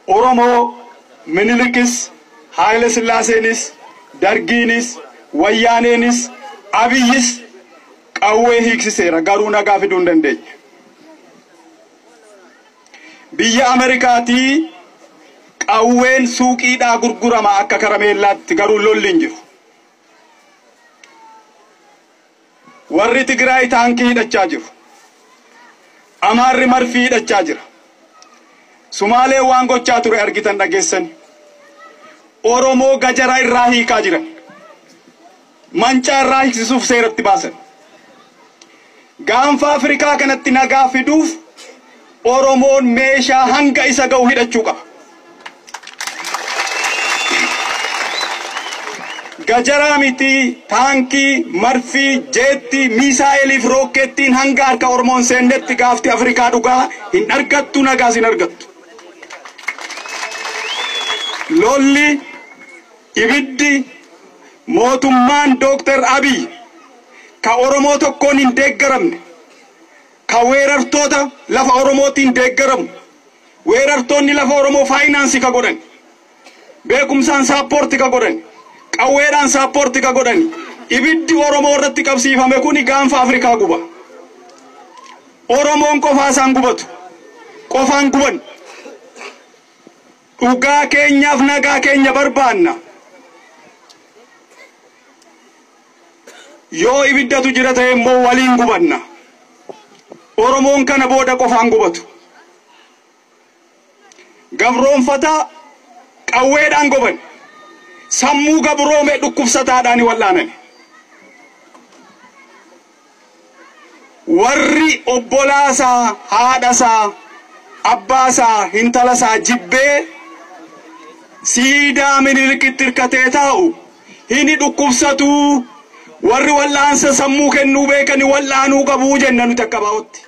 Oromoo Minilikis, Haile Sillaasenis, Dargiinis, Wayyaaneenis, Abiyyis qawwee hiiksiseera garuu nagaa fiduu hin dandeenye. Biyya Ameerikaatii qawween suuqiidhaa gurgurama akka karameellaatti garuu lolli hin jiru. Warri Tigraay taankii hidhachaa jiru. Amaarri marfii hidhachaa jira. Sumaalee waan gochaa ture argitan dhageessan. Oromoo gajaraa irraa hiikaa jiran. Mancaa irraa hiiksisuuf seeratti baasan. Gaanfa Afrikaa kanatti nagaa fiduuf Oromoon meeshaa hanga isa ga'u hidhachuu qaba. Gajaraa miti taankii, marfii, jeetti, miisaa'eliif rookettiin hanga harka Oromoon seennetti gaafti Afrikaa dhugaa hin argattu nagaas hin argattu. Lolli ibiddi mootummaan Dr. Abiy ka Oromoo tokkoon hin deeggaramne ka weerartoota lafa Oromootiin deeggaramu weerartoonni lafa Oromoo faayinaansii ka godhan beekumsaan saappoorti ka godhan qawweedhaan saappoorti ka godhan ibiddi Oromoo irratti qabsiifame kuni gaanfa Afrikaa guba. Oromoon qofaasaan gubatu qofaan guban dhugaa keenyaaf nagaa keenya barbaanna. Yoo ibiddatu jira ta'e immoo waliin gubanna. Oromoon kana booda qofaan gubatu. Gabroonfataa qawweedhaan goban. Sammuu gabroome dhukkubsataadhaan wallaanan. Warri obbolaasaa, haadhasaa, abbaasaa, hintalasaa jibbee siidaa Minilikitti hirkatee taa'u hini dhukkubsatu. Warri wallaansa sammuu kennuu beekani wallaanuu qabuu jenna nuti akka baa'utti.